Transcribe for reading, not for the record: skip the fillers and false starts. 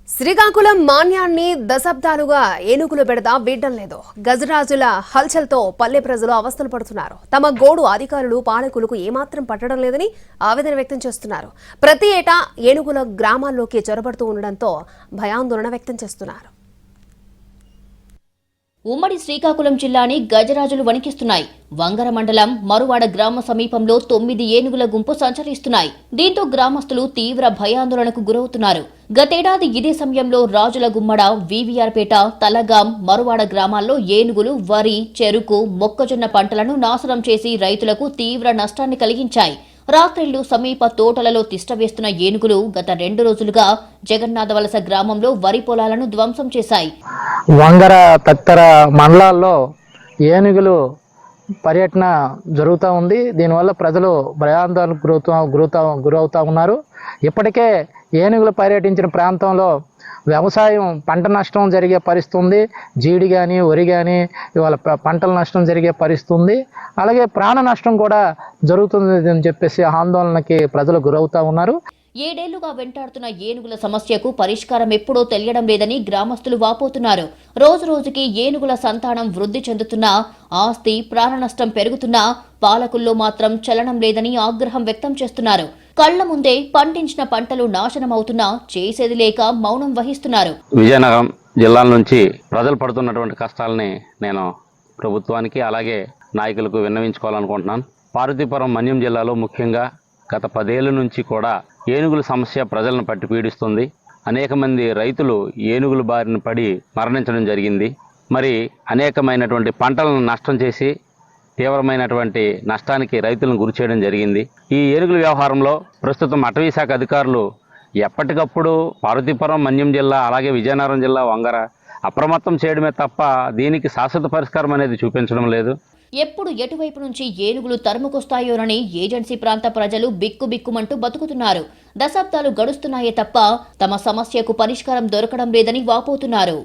శ్రీకాకుళం మాన్యాన్ని దశాబ్దాలుగా ఏనుగులు పెడతా వీడ్డం లేదు. గజరాజుల హల్చల్తో పల్లె ప్రజలు అవస్థలు పడుతున్నారు. తమ గోడు అధికారులు పాలకులకు ఏమాత్రం పట్టడం లేదని ఆవేదన వ్యక్తం చేస్తున్నారు. ప్రతి ఏటా ఏనుగుల గ్రామాల్లోకి చొరబడుతూ ఉండడంతో భయాందోళన వ్యక్తం చేస్తున్నారు. ఉమ్మడి శ్రీకాకుళం జిల్లాని గజరాజులు వణికిస్తున్నాయి. వంగర మండలం మరువాడ గ్రామ సమీపంలో 9 ఏనుగుల గుంపు సంచరిస్తున్నాయి. దీంతో గ్రామస్తులు తీవ్ర భయాందోళనకు గురవుతున్నారు. గతేడాది ఇదే సమయంలో రాజుల గుమ్మడ, వీవీఆర్పేట, తలగాం, మరువాడ గ్రామాల్లో ఏనుగులు వరి, చెరుకు, మొక్కజొన్న పంటలను నాశనం చేసి రైతులకు తీవ్ర నష్టాన్ని కలిగించాయి. రాత్రిళ్లు సమీప తోటలలో తిష్టవేస్తున్న ఏనుగులు గత 2 రోజులుగా జగన్నాథవలస గ్రామంలో వరి పొలాలను ధ్వంసం చేశాయి. వంగర తత్తర మండలాల్లో ఏనుగులు పర్యటన జరుగుతూ ఉంది. దీనివల్ల ప్రజలు భయాందోళనకు గురవుతూ ఉన్నారు. ఇప్పటికే ఏనుగులు పర్యటించిన ప్రాంతంలో వ్యవసాయం పంట నష్టం జరిగే పరిస్థితి ఉంది. జీడి కానీ వరి కానీ ఇవాళ పంటల నష్టం జరిగే పరిస్థితి ఉంది. అలాగే ప్రాణ నష్టం కూడా జరుగుతుంది అని చెప్పేసి ఆందోళనకి ప్రజలు గురవుతూ ఉన్నారు. 7 ఏళ్లుగా వెంటాడుతున్న ఏనుగుల సమస్యకు పరిష్కారం ఎప్పుడో తెలియడం లేదని గ్రామస్తులు వాపోతున్నారు. రోజు రోజుకి ఏనుగుల సంతానం వృద్ధి చెందుతున్నా, ఆస్తి ప్రాణ నష్టం పెరుగుతున్నా పాలకుల్లో మాత్రం చలనం లేదని ఆగ్రహం వ్యక్తం చేస్తున్నారు. కళ్ల ముందే పండించిన పంటలు నాశనమవుతున్నా చేసేది లేక మౌనం వహిస్తున్నారు. విజయనగరం జిల్లాల నుంచి ప్రజలు పడుతున్నటువంటి కష్టాలని నేను ప్రభుత్వానికి అలాగే నాయకులకు విన్నవించుకోవాలనుకుంటున్నాను. పార్వతీపురం మన్యం జిల్లాలో ముఖ్యంగా గత 10 ఏళ్ల నుంచి కూడా ఏనుగుల సమస్య ప్రజలను పట్టి పీడిస్తుంది. అనేక మంది రైతులు ఏనుగుల బారిన పడి మరణించడం జరిగింది. మరి అనేకమైనటువంటి పంటలను నష్టం చేసి తీవ్రమైనటువంటి నష్టానికి రైతులను గురి చేయడం జరిగింది. ఈ ఏనుగుల వ్యవహారంలో ప్రస్తుతం అటవీ శాఖ అధికారులు ఎప్పటికప్పుడు పార్వతీపురం మన్యం జిల్లా అలాగే విజయనగరం జిల్లా వంగర అప్రమత్తం చేయడమే తప్ప దీనికి శాశ్వత పరిష్కారం అనేది చూపించడం లేదు. ఎప్పుడు ఎటువైపు నుంచి ఏనుగులు తరుముకొస్తాయోనని ఏజెన్సీ ప్రాంత ప్రజలు బిక్కుబిక్కుమంటూ బతుకుతున్నారు. దశాబ్దాలు గడుస్తున్నాయే తప్ప తమ సమస్యకు పరిష్కారం దొరకడం లేదని వాపోతున్నారు.